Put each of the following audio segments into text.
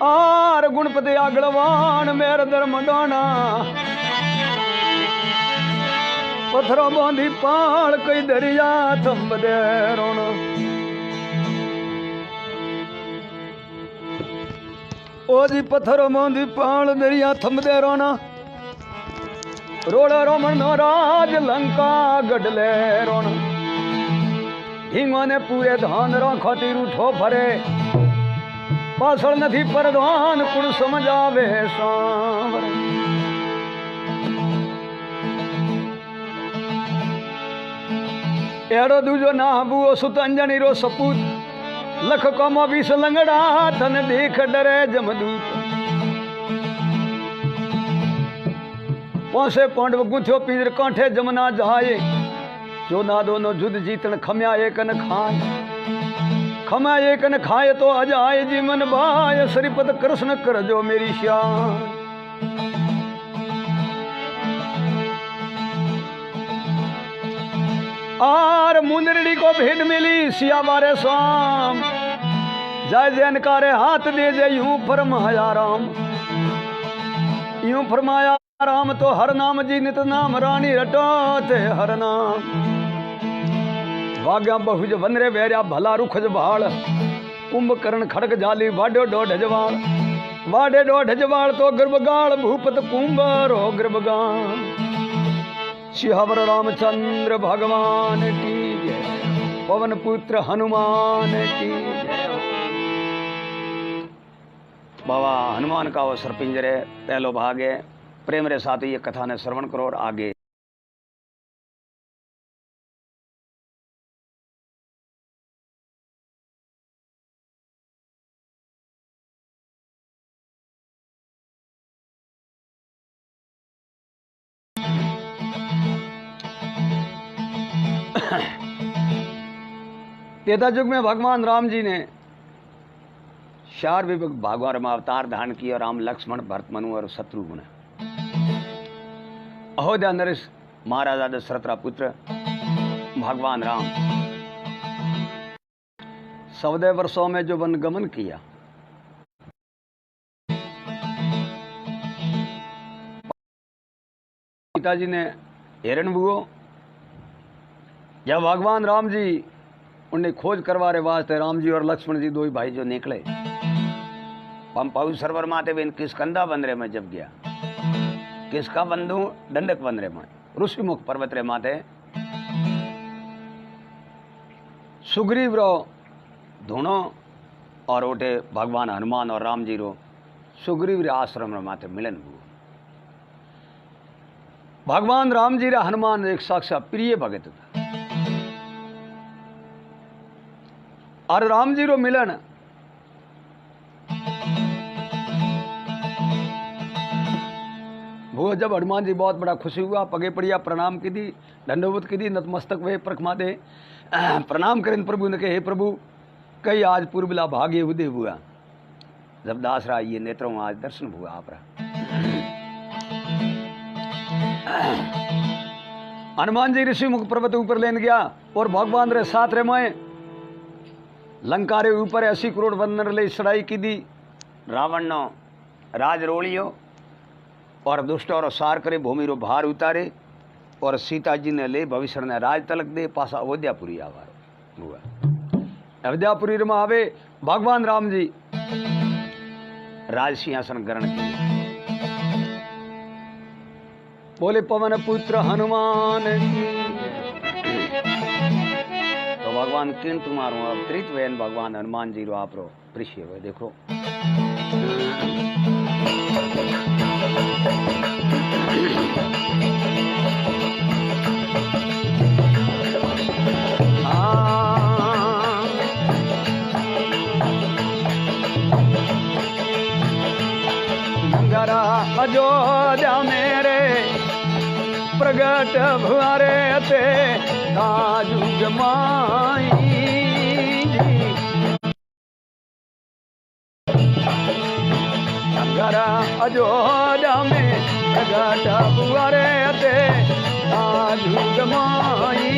Are गुणपति आगलवान मेर धर्म Dana पत्थरों बांधी पाल कई दरिया थंब दे रोना ओ जी पत्थरों बांधी पाल दरिया थंब दे रोना रोड़ा रोमन नो राज लंका गडले रोना ढींगो ने पूरे धान रो खातिर उठो फरे पाछळ नथी परधान कुण समझावे सांवर एड़ो दूजो ना बुओ सुत अंजनी रो सपूत लख कमो 20 लंगड़ा थन देख डरे जमदूत पौसे पांडव गुथ्यो पीर कांठे जमना जाए चोदा दोनों जुद जीतन खम्या एकन खाए खमा एकन खाए तो अजाए जीवन भाय श्रीपद कृष्ण कर जो मेरी श्याम आर मुंदरड़ी को भेद मिली सिया बारे स्वाम जय जैनकारे हाथ दे जय यूं फरमाया राम यूं फरमाया राम तो हर नाम जी नित नाम रानी रटोते हर नाम वाग्या बहुज वनरे वेरिया भला रुखज भाल कुंभकर्ण खड़क जाली वाडो डोढ़ जवाल वाडे डोढ़ जवाल तो गर्भगाल भूपत कुंभरो गर्भगाल सिहावर रामचंद्र भगवान की जय पवन पुत्र हनुमान की जय बाबा हनुमान का वो सरपिंजर है पहलो भाग है प्रेम रे साथ ये कथा ने श्रवण करो और आगे त्रेता युग में भगवान राम जी ने 4 भागों में अवतार धारण किया राम लक्ष्मण भरत मनु और शत्रुघ्न अयोध्या नरेश महाराजा दशरथ का पुत्र भगवान राम 14 वर्षों में जो वनगमन किया पिताजी ने हिरणबुओ जब भगवान राम जी उन्हें खोज करवा रहे वास्ते राम जी और लक्ष्मण जी 2 ही भाई जो निकले पंपाऊ सरोवर माते बिन किसकंदा बंदरे में जब गया किसका बंधु दंडक बंदरे में ऋषिमुख पर्वत रे माते सुग्रीव रो धुनो और उठे भगवान हनुमान और राम जी रो सुग्रीव रे आश्रम रे माते मिलन हुआ भगवान राम जी रा हनुमान एक साक्षात प्रिय भगत था और राम जी रो मिलन वो जब हनुमान जी बहुत बड़ा खुशी हुआ पगे पड़िया प्रणाम की दी दंडवत की दी नतमस्तक वे प्रखमा दे प्रणाम करें प्रभु ने कहे हे प्रभु कई आज पूर्वला भाग्य उदय हुआ जब दास रहा ये नेत्रों आज दर्शन हुआ आप हनुमान जी ऋषि मुख पर्वत ऊपर लेन गया और भगवान रे साथ रे मैं लंका रे ऊपर 80 करोड़ वनर ले चढ़ाई की दी रावण नो राज रोलियो और दुष्ट और सार करे भूमि रो भार उतारे और सीता जी ने ले भविष्य ने राज तलक दे पासा अयोध्यापुरी आवार हुआ अयोध्यापुरी में आवे भगवान राम जी राज सिंहासन ग्रहण किए बोले पवन पुत्र हनुमान तो भगवान किन तुम्हारो अवतरित वेन भगवान हनुमान जी रो आप रो प्रिय हुए देखो नगरा अयोध्या मेरे प्रगट भुआरे ते काजुग माई नगरा अयोध्या में प्रगट भुआरे ते काजुग माई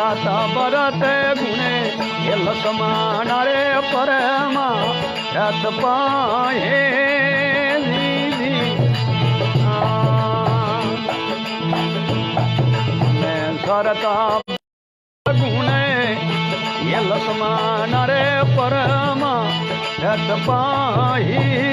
जाता बरत गुणे ये लसमाना रे परमा रत पाए मैं सरता गुणे ये लसमाना रे परमा रत पाही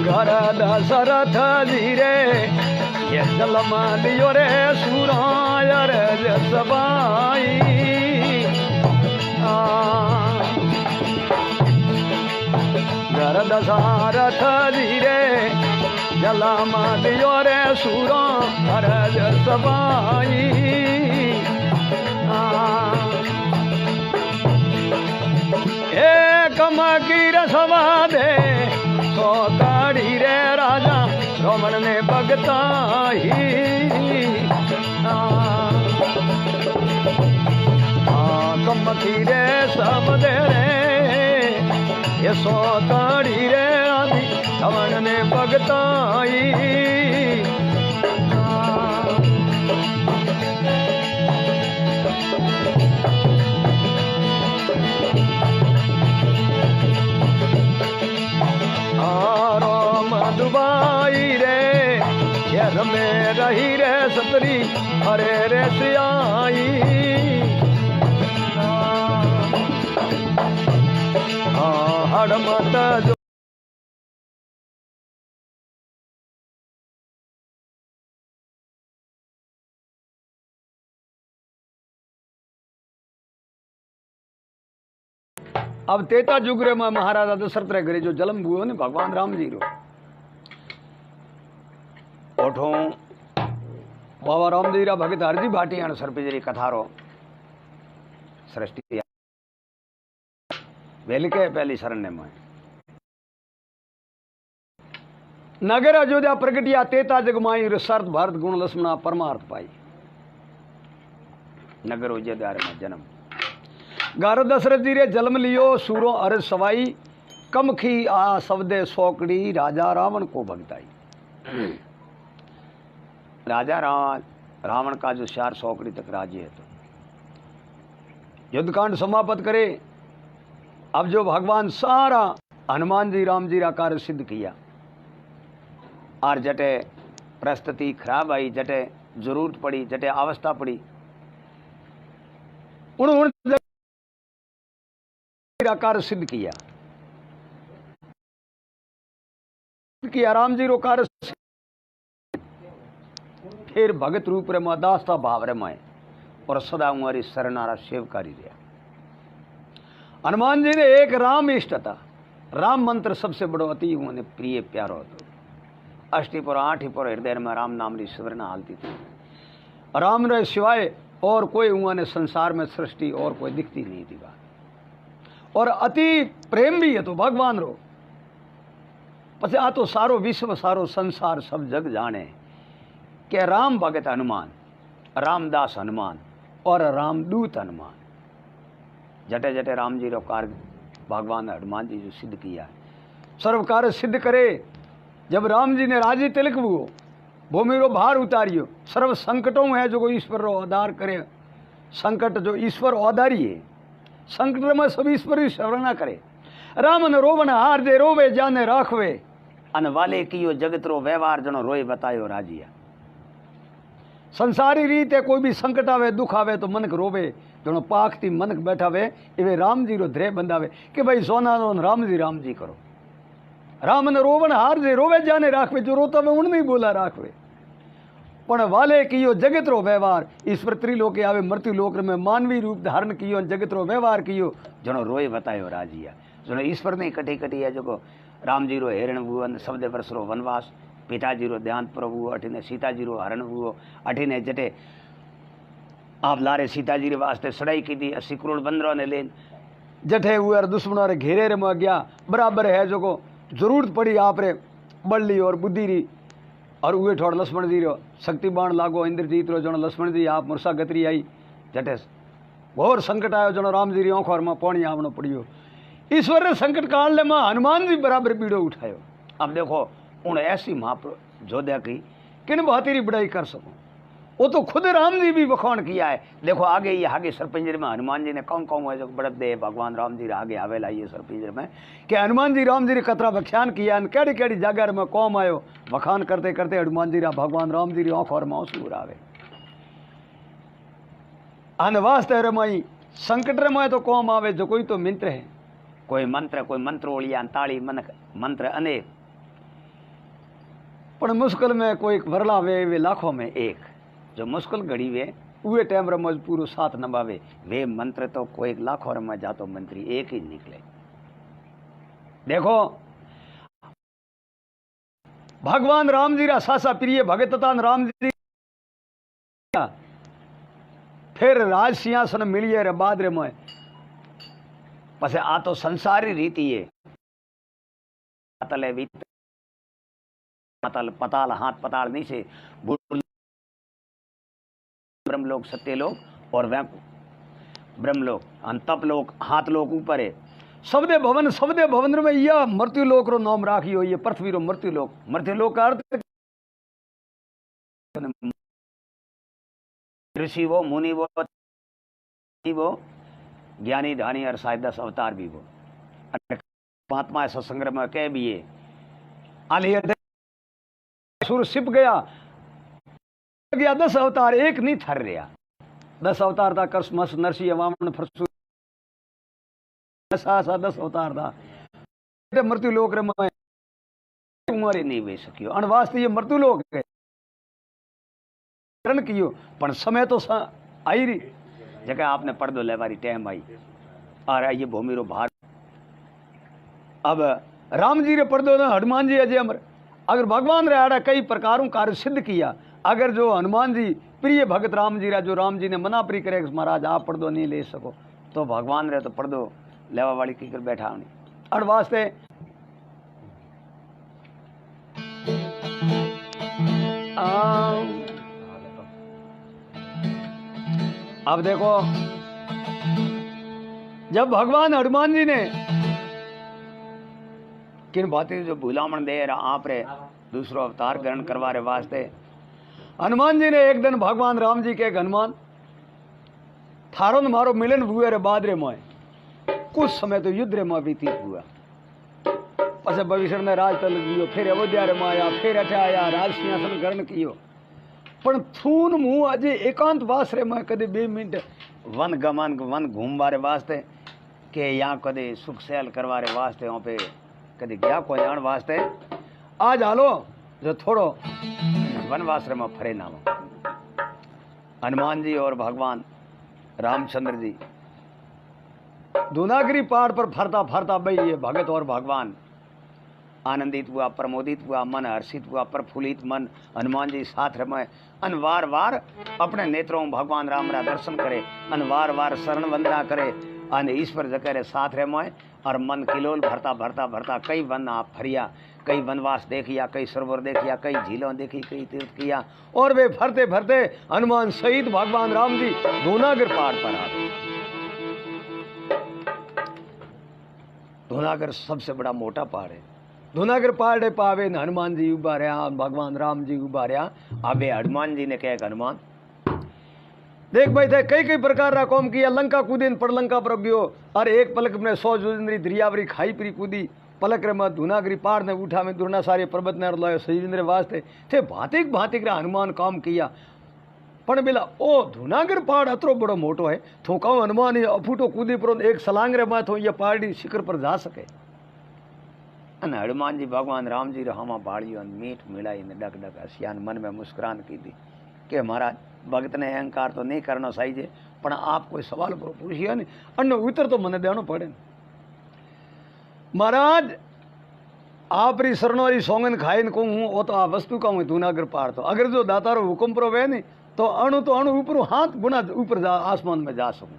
घर दशरथ धीरे ये जलम दियो रे सुरायर जसबाई घर दशरथ धीरे जलम दियो रे सुरायर जसबाई एक मकीर सवा दे तो काढ़ी रे राजा रमण ने भगता ही कमकी रे सब दे रे ये सो काढ़ी रे राजी रमण ने भगता ही दुबाई रे शहर में रही रे सतरी हरे रे सियाई हड़मत जो अब तेता जुगरे में महाराजा दशरथ रे घरे जो जलम हुओ ने भगवान राम जी रो ओठो बाबा रामदेव रा भगत हरजी भाटी अण सरपिजरी कथारो सृष्टि वेलिके पहली शरण ने में नगर अयोध्या प्रगटिया तेता जगमाई रसर्थ भारत गुण लक्ष्मणा परमार्थ पाई नगर अयोध्या में जन्म गार दशरथ जी रे जन्म लियो सूरो अरज सवाई कमखी आ शब्दे सोकड़ी राजा रावण को भगताई राजा रावण का जो 4 सौकड़ी तक राज्य है तो युद्धकांड समाप्त करे। अब जो भगवान सारा हनुमान जी राम जी का कार्य सिद्ध किया और जटे परिस्थिति खराब आई जटे जरूरत पड़ी जटे अवस्था पड़ी उन्होंने कार्य सिद्ध किया राम जी रो कार्य फिर भगत रूप रे में दास्ता भाव रे में और सदा हमारी शरणारा सेवकारी रहा। हनुमान जी ने एक राम इष्ट था राम मंत्र सबसे बड़ो अति उन्हें प्रिय प्यारो तो अष्टि पर 8 पर हृदय में राम नाम री स्मरणा हालती थी। राम रे सिवाय और कोई उन्हें संसार में सृष्टि और कोई दिखती नहीं थी बात और अति प्रेम भी है तो भगवान रो पछे आ तो सारो विश्व सारो संसार सब जग जाने के राम भगत हनुमान रामदास हनुमान और रामदूत हनुमान जटे जटे राम जी रो कार्य भगवान हनुमान जी जो सिद्ध किया है सर्व कार्य सिद्ध करे। जब राम जी ने राजी तिलक हुओ भूमि रो भार उतारियो सर्व संकटों है जो ईश्वर रो आधार करे संकट जो ईश्वर आधारी है संकट में सब ईश्वर ही शरणा करे राम न रोवन हार दे रोवे जाने राखवे अन वाले कियो जगत रो व्यवहार जनो रोए बतायो राजिया। संसारी रीत है कोई भी संकट आवे दुख आवे तो मनक रोवे जनो पाखती मनक बैठावे इवे राम जी रो ध्रेय बंधावे कि भाई सोना नो राम जी करो राम न रोवन हार दे रोवे जाने राखवे जो रोता वे उन नहीं बोला राखवे पण वाले कियो जगत रो व्यवहार ईश्वर त्रिलोके आवे मृत्यु लोक में मानवी रूप धारण कियो जगत रो व्यवहार कियो जनो रोए बतायो राजिया। जनो ईश्वर ने कटी कटी है जो राम जी रो हेरण भुवन शब्द वर्ष रो वनवास पिताजी रो देहांत प्रभु अठीने सीताजी रो हरण हुओ अठीने जटे आप लारे सीताजी रे वास्ते सड़ाई की थी 80 करोड़ बंदरों ने लेन जटे हुए दुश्मनों रे घेरे रे में गया बराबर है जो को जरूरत पड़ी आप रे बल्ली और बुद्धि री और उहे ठोड़ लक्ष्मण जी रो शक्ति बाण लागो इंद्रजीत रो जनो लक्ष्मण जी आप मुरसा गतरी आई जटे घोर संकट आयो जनो राम जी री आंखों में पानी आवनो पड़ियो। ईश्वर ने संकट काल में हनुमान जी बराबर बीड़ो उठायो। अब देखो उन ऐसी महाजोध्या की किन बहाती बड़ाई कर सको, वो तो खुद राम जी भी बखान किया है। देखो आगे ये आगे सरपिंजर में हनुमान जी ने कौन कौन है जो बढ़त दे भगवान राम जी आगे आवेला ये सरपिंजर में कि हनुमान जी राम जी ने कतरा बख्यान किया, केड़ी केड़ी जगह में कौम आयो बखान करते करते हनुमान जी भगवान राम जी आंखों में आंसू आवे। अन वास्ते रमाई संकट रमाए तो कौम आवे जो कोई तो मित्र है, कोई मंत्र ओलिया ताली मनक मंत्र अनेक, पर मुश्किल में कोई वरला वे लाखों में एक। जो मुश्किल घड़ी वे उहे टाइम रमोज पूरो साथ नभावे, वे मंत्र तो कोई लाखों रमोज जातो मंत्री एक ही निकले। देखो भगवान राम जी रा सासा प्रिय भगत राम जी फिर राज सिंहासन मिलिए रे बाद रे मोय पसे आ तो संसारी रीति है। पताल हाथ पताल नहीं से ब्रह्मलोक सत्यलोक और वह ब्रह्मलोक तप लोक हाथ लोक ऊपर है। सबदे भवन में यह मृत्यु लोक रो नाम राखियो, ये पृथ्वी रो मृत्यु लोक का अर्थ ऋषि वो मुनि वो ज्ञानी धानी और शायद 10 अवतार भी वो महात्मा ऐसा संग्रह में कह भी है आलिया सुर सिप गया 10 अवतार एक नहीं थर रहा। 10 अवतार था कर्ष मस नरसिंह वामन फरसु 10 अवतार था मृत्यु लोक रे में उम्र नहीं वे सकियो अन वास्ते ये मृत्यु लोक है कियो पण समय तो आई रही जगह आपने पर्दो लेवारी टाइम आई और ये भूमि रो भार। अब राम जी रे पर्दो ने हनुमान जी अजय अमर अगर भगवान रे आड़ा कई प्रकारों कार्य सिद्ध किया, अगर जो हनुमान जी प्रिय भगत राम जी रा जो राम जी ने मना प्री करे महाराज आप पर्दो नहीं ले सको तो भगवान रे तो पर्दो लेवा वाली की कर बैठा नहीं अड़ वास्ते अब देखो जब भगवान हनुमान जी ने किन बातें जो भूलामण दे रहा आप रे दूसरो अवतार ग्रहण करवा रे वास्ते हनुमान जी ने एक दिन भगवान राम जी के हनुमान थारो न मारो मिलन हुए रे बाद रे मोय कुछ समय तो युद्ध रे में व्यतीत हुआ। पछे भविष्य ने राज तल दियो फिर अयोध्या रे माया फिर अठे आया राज सिंहासन ग्रहण कियो पण थून मुंह अजे एकांत वास रे में कदे 2 मिनट वन गमन वन घूमवारे वास्ते के यहाँ कदे सुख सैल करवारे वास्ते वहाँ पे कदे गया को जान वास्ते आज हालो जो थोड़ो वनवास में फरे नाम हनुमान जी और भगवान रामचंद्र जी दूनागिरी पहाड़ पर फरता फरता भाई ये भगत और भगवान आनंदित हुआ प्रमोदित हुआ मन हर्षित हुआ प्रफुल्लित मन हनुमान जी साथ रमे अन वार वार अपने नेत्रों भगवान राम रा दर्शन करे अन वार वार शरण वंदना करे अन ईश्वर जकरे साथ रमे और मन किलोल भरता भरता भरता कई वन आप फरिया कई वनवास देखिया कई सरोवर देखिया कई झीलों देखी कई तीर्थ किया और वे भरते भरते हनुमान सहित भगवान राम जी दूनागिर पहाड़ पर आ गए। दूनागिर सबसे बड़ा मोटा पहाड़ है। दूनागिर पहाड़ पावे न हनुमान जी उबा रहा भगवान राम जी उबा रहा आबे हनुमान जी ने कहा हनुमान देख भाई थे कई कई प्रकार रा कौम किया लंका कूदी पर लंका पर गयो और एक पलक में 100 जोजंद्री दरियावरी खाई परी कूदी पलक रे में धूनागिरी पहाड़ ने उठा में दुर्ना सारे पर्वत ने लायो सजींद्र वास्ते थे भांतिक भांतिक रा हनुमान काम किया पण बेला ओ धूनागिर पहाड़ अतरो बड़ो मोटो है थो कहूं हनुमान अफूटो कूदी पर एक सलांग रे माथो ये पहाड़ी शिखर पर जा सके अने हनुमान जी भगवान राम जी हामा बाड़ियों मीठ मिलाई ने डक डक हसियान मन में मुस्कुरान की थी कि महाराज भगत ने अहंकार तो नहीं करना चाहिए पण आप कोई सवाल पूछिए नहीं अन्न उत्तर तो मने देना पड़े महाराज आप री शरणोरी सोंगन खाइन कहूँ हूँ वो तो आ वस्तु का हूँ दूनागिर पहाड़ तो अगर जो दातारो हुक्म पर वे नहीं तो अणु ऊपर हाथ गुना ऊपर जा आसमान में जा सकूँ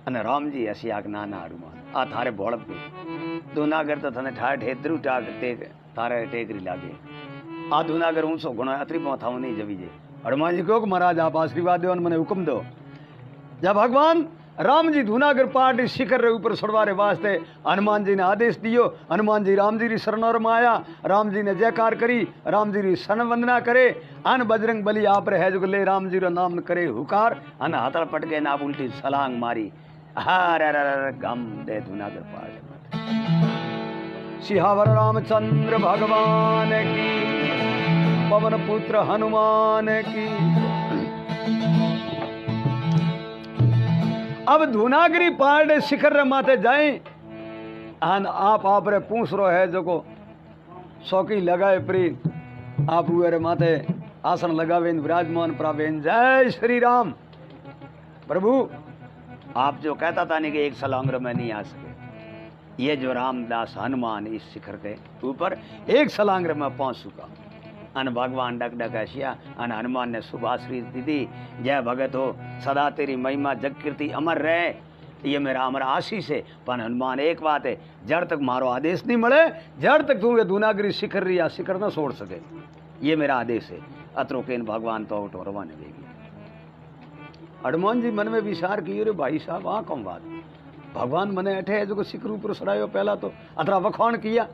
अने राम जी ऐसी आग नाना हनुमान आ थारे भोड़प गई दूनागर तो थने ठार ढेद्रू टाग तारे टेकरी लागे आ दूनागर ऊंचो घणो अतरी पो थाऊ नहीं जवी जे हनुमान जी कहो महाराज आप आशीर्वाद दो मैंने हुक्म दो जब भगवान राम जी धूनागर पहाड़ री शिखर रे ऊपर चढ़वारे वास्ते हनुमान जी ने आदेश दियो। हनुमान जी राम जी री शरणोर में आया, राम जी ने जयकार करी, राम जी री सन वंदना करे। अन बजरंग बली आप रे है जो ले राम जी रो नाम करे हुकार, अन हाथड़ पटके ना उल्टी छलांग मारी, हर गम दे धूनागर पहाड़। सिहावर रामचंद्र भगवान की, पवन पुत्र हनुमान की। अब धूनागरी पहाड़ शिखर रे माथे जाए, आप रे पूछ रो है जो को सौकी लगाए प्री आप रे माथे आसन लगावे विराजमान प्रावेन। जय श्री राम। प्रभु आप जो कहता था नहीं कि एक सलांग्र में नहीं आ सके, ये जो रामदास हनुमान इस शिखर के ऊपर एक सलांग्र में पहुंच चुका। अन भगवान डक डक ऐसिया, अन हनुमान ने शुभाश्री दी, जय भगत हो, सदा तेरी महिमा जग कीर्ति अमर रहे। ये मेरा अमर आशीष है। पर हनुमान एक बात है, जड़ तक मारो आदेश नहीं मिले, जड़ तक तू ये धूनागरी शिखर री या शिखर ना छोड़ सके, ये मेरा आदेश है। अतरो के भगवान तो उठोरवा ने देगी। हनुमान जी मन में विचार किए, रे भाई साहब आ कौन बात, भगवान मने अठे है जो शिखर ऊपर सड़ायो, पहला तो अतरा वखाण किया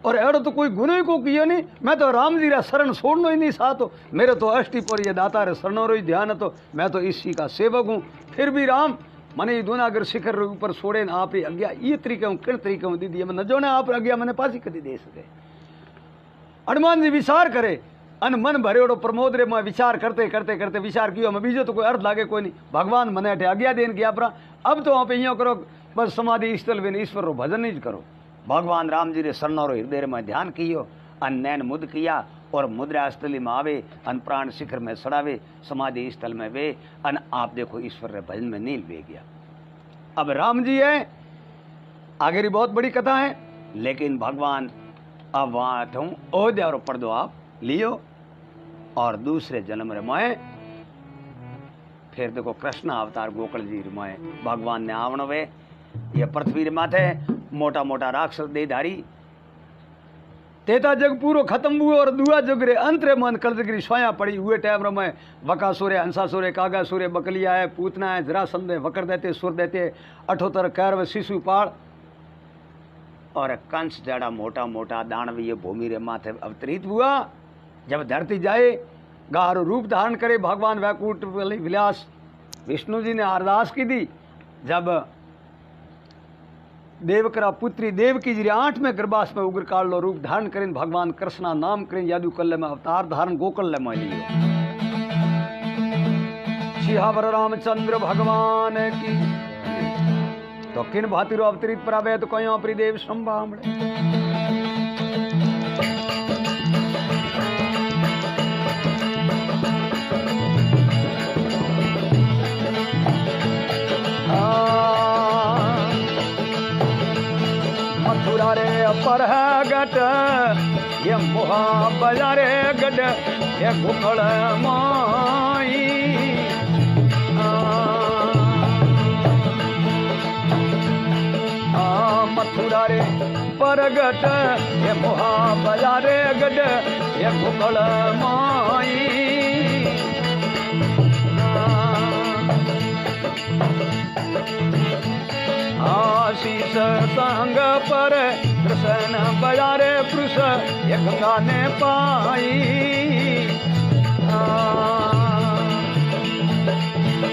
और एड़ो तो कोई गुने को किया नहीं। मैं तो राम जी रा शरण छोड़नो ही नहीं सातो, मेरे तो अष्टिपुर ये दाता रे शरणों रो ही ध्यान तो, मैं तो इसी का सेवक हूँ। फिर भी राम मने धूनागर शिखर रे ऊपर छोड़े ना आप आज्ञा ये तरीके हूँ किन तरीके हूँ दीदी मैं न जो आप आज्ञा मैंने पासी कदी दे सके। हनुमान जी विचार करे, अन मन भरेड़ो प्रमोद रे मैं विचार करते करते करते विचार किया, मैं बीजो तो कोई अर्थ लागे कोई नहीं। भगवान मने अठे आज्ञा देन किया अपना, अब तो आप यूँ करो बस समाधि स्थल में ईश्वर रो भजन ही करो। भगवान राम जी रे शरणों हृदय में ध्यान कियो, अन नैन मुद किया और मुद्रा स्थली में आवे, अन प्राण शिखर में सड़ावे, समाधि स्थल में वे, अन आप देखो ईश्वर रे भजन में नील वे गया। अब राम जी है आगे बहुत बड़ी कथा है, लेकिन भगवान अब वहां हूँ अयोध्या और पर्दो आप लियो और दूसरे जन्म रे माए फिर देखो कृष्ण अवतार गोकुल जी माए भगवान ने आवण वे ये पृथ्वी रे माथे मोटा मोटा राक्षस देधारी तेता जग पूरो खत्म हुआ और दुआ जग रे अंत रे मन कलजगिरी सोया पड़ी हुए टाइम रे में वकासुर है, हंसासुर है, कागासुर है, बकलिया है, पूतना है, जरासंध है, वकर देते सुर देते, अठोतर कैरव शिशुपाल और कंस जड़ा मोटा मोटा दानव ये भूमि रे माथे अवतरित हुआ। जब धरती जाए गारो रूप धारण करे भगवान वैकुंठ विलास विष्णु जी ने अरदास की दी। जब देवकरा पुत्री देवकी जी 8 में गर्भास में उग्र काल लो रूप धारण करें भगवान कृष्णा नाम करें यादु कल्ले में अवतार धारण गोकुल में लियो। सिहावर रामचंद्र भगवान की तो किन भातिरो अवतरित प्रावे तो कयो प्रिदेव संभामड़े। मथुरा रे पर गट ये मोहा बजारे गड ये गोकुल माई मथुरा रे परगट ये मोहा बजारे गड ये गोकुल माई आशीष संग पर कृष्ण बजारे पुरुष ये गंगा ने पाई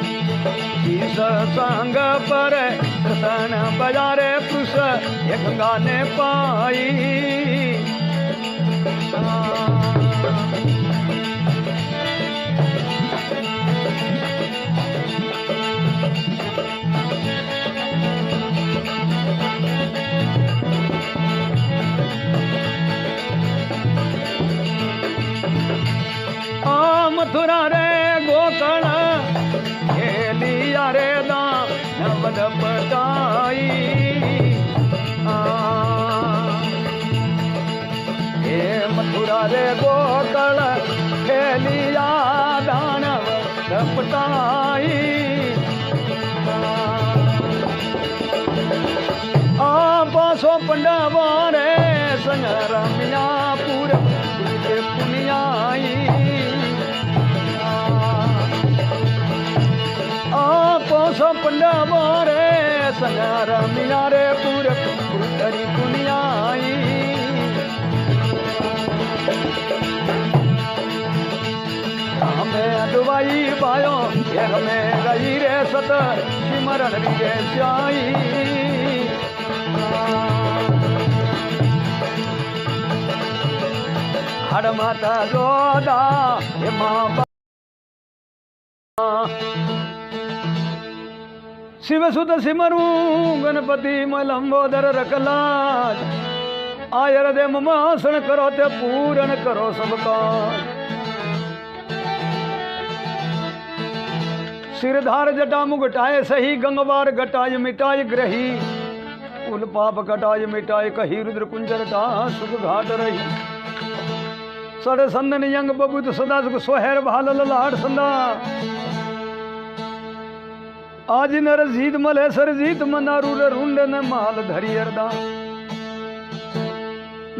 आशीष संग पर कृष्ण बजारे पुरुष ये गंगा ने पाई मथुरा रे गोकर्ण खेलिया रे दान बधाई हे मथुरा रे गोकर्ण खेलिया दानव बधाई पासो पंडवा रे संग रमिया पूरे पुनियाई पंडा मारे संगार मियारे पूरे पुरतरी दुनियाई हमें दुबाई पायो ये हमें गई रे सत सिमरण रे जाई हर माता जोदा ये माँ शिव सुत सिमरू गणपति मलंबोदर रखलाज आयर दे ममासन करो ते पूरन करो सबका सिरधार जटा मुगटाए सही गंगवार घटाय मिटाय ग्रही कुल पाप घटाय मिटाय कही रुद्र कुंजर टा सुख घाट रही सड़ संदन यंग बबूत सदा सुख सोहर भाल लाड संदा आज नर जीत मले सर जीत मनारू रुंड न माल धरी अरदा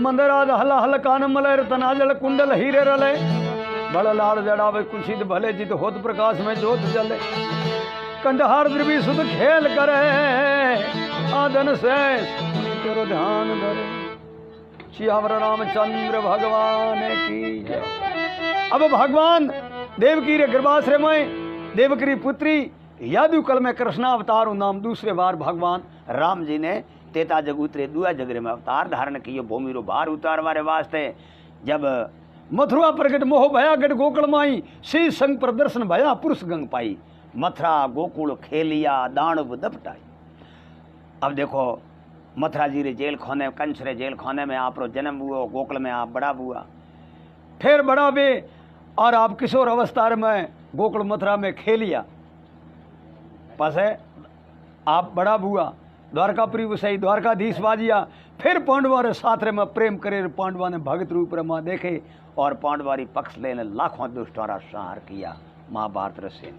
मंदराज हला हल कान मलर तनाजल कुंडल हीरे रले बड़ लाड़ जड़ावे कुशित भले जित होत प्रकाश में जोत जले कंडहार द्रवी सुध खेल करे आदन से तेरो ध्यान धरे श्यावर रामचंद्र भगवान की जय। अब भगवान देवकी रे गर्भाश्रय में देवकी पुत्री यादुकल में कृष्णावतार नाम दूसरे बार भगवान राम जी ने तेता जग उतरे दुआ जगरे में अवतार धारण किए भूमि रो भार उतार वारे वास्ते जब मथुरा प्रगट मोह भया गढ़ गोकुल माई श्री संग प्रदर्शन भया पुरुष गंग पाई मथुरा गोकुल खेलिया दानव दपटाई। अब देखो मथुरा जी रे जेल खाने कंस रे जेल खाने में आप रो जन्म हुआ गोकुल में आप बड़ा हुआ फिर बड़ा बे और आप किशोर अवस्था में गोकुल मथुरा में खेलिया पासे आप बड़ा बुआ द्वारकापुरी सही द्वारकाधीश बाजिया फिर पांडवा रे साथ रे में प्रेम करे पांडवा ने भगत रूप रे मां देखे और पांडवारी पक्ष लेने लाखों दुष्टों संहार किया महाभारत रसे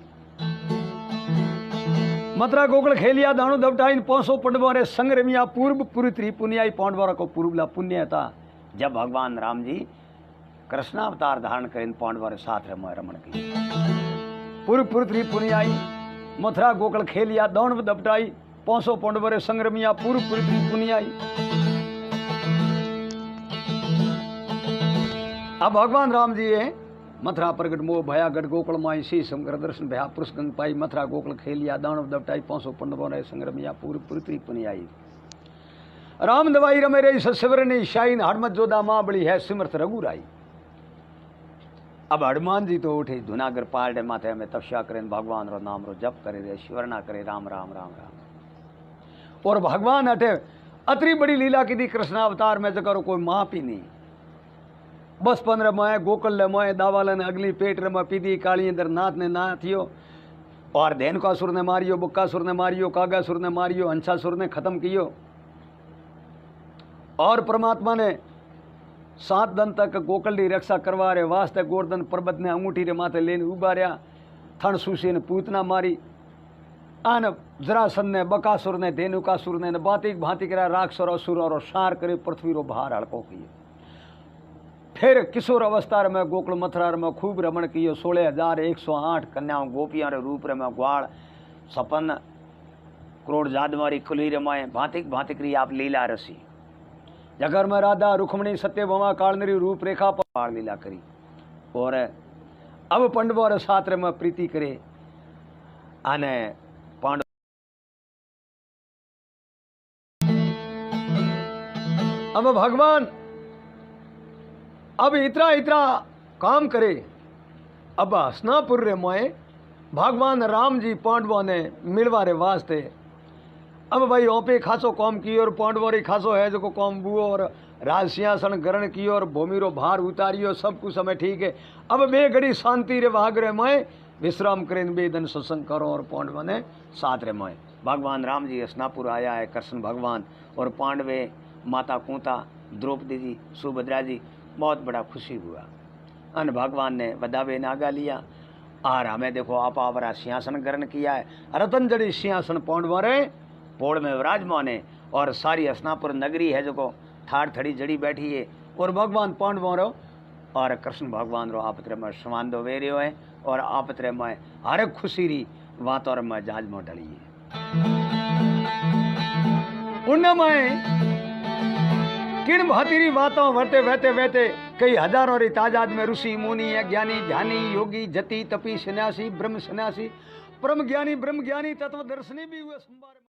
मथुरा गोकुल खेलिया दाणु दबटाइन 500 पांडवों रे संग रमिया पूर्व पुरी पुण्याई पांडवा को पूर्वला पुण्य था जब भगवान राम जी कृष्णावतार धारण कर पांडवा रे साथ रे में रमण की पूर्व पुरी पुण्याई मथुरा गोकुल खेलिया दाणु दबटाई 500 पांडवों रे संग रमिया पूर्व पुरी पुण्याई। अब भगवान राम जी है मथुरा प्रगट मोह भया गढ़ गोकुल माई सी शंकर दर्शन भया पुरुष गंग पाई मथुरा गोकुल खेलिया दानव दपटाई 500 पांडवों ने संग्रमिया पूर्व पृथ्वी पुनियाई राम दवाई रमे रही ससवरनी शाइन हड़मत जोदा मां बड़ी है सिमर्थ रघुराई। अब हनुमान जी तो उठे धुनागर पहाड़ माथे में तपस्या करें भगवान रो नाम रो जप करे रे शिवरना करे राम राम राम राम और भगवान अठे अतरी बड़ी लीला की थी कृष्णावतार में जगह कोई माप ही नहीं बस 15 माए गोकुल माए दावाल ने अगली पेट रे पीधी काली अंदर नाथ ने ना थियो और धेनुकासुर ने मारियो बुक्कासुर ने मारियो कागासुर ने मारियो हंसासुर ने खत्म कियो और परमात्मा ने 7 दिन तक गोकुल की रक्षा करवा रे वास्ते गोवर्धन पर्वत ने अंगूठी रे माथे लेने उबार्या थण सूसी ने पूतना मारी आन जरासन ने बकासुर ने धेनुकासुर ने भांति भांति करा राक्षर असुर और सार करे पृथ्वी रो भार हड़को किए फिर किशोर अवस्था में गोकुल मथुरा में खूब रमण कियो 16,108 कन्याओं गोपियों रे रूप रे में ग्वाल 56 करोड़ जादमारी खुली रे में भांति भांति करी आप लीला रसी जगर में राधा रुक्मणी सत्यभामा कालनरी रूप रेखा पर लीला करी और अब पांडवों रे साथ में प्रीति करे आने पांडव अब भगवान अब इतना इतना काम करे अब हसनापुर रे मोए भगवान राम जी पांडवों ने मिलवा रे वास्ते अब भाई ओपे खासो काम कियो और पांडवों रे खासो है जो काम बुओ और राज सिंहासन ग्रहण कियो और भूमि रो भार उतारियो सब कुछ समय ठीक है। अब बे घड़ी शांति रे भाग रे मोए विश्राम करें बे दिन सत्संग करो और पांडवों ने साथ रे मोए भगवान राम जी हसनापुर आया है कृष्ण भगवान और पांडवे माता कुंता द्रौपदी जी सुभद्रा जी बहुत बड़ा खुशी हुआ अन भगवान ने बदावे नागा लिया और हमें देखो आप आवरा सिंहासन ग्रहण किया है रतन जड़ी सिंहासन पांडवों रे पोड़ में विराजमान है और सारी हसनापुर नगरी है जो को ठाड़ थड़ी जड़ी बैठी है और भगवान पांडवों रो और कृष्ण भगवान रो आपत्रे में समान दो वेरियो है और आपत्रे में हर खुशी री वातोर में जहाज में डली है। उनमें किन भांति बातों वर्ते वहते वहते कई हजारों री तादाद में ऋषि मुनि ज्ञानी ध्यानी योगी जति तपी सन्यासी ब्रह्म सन्यासी परम ज्ञानी ब्रह्म ज्ञानी तत्वदर्शनी भी हुए संभार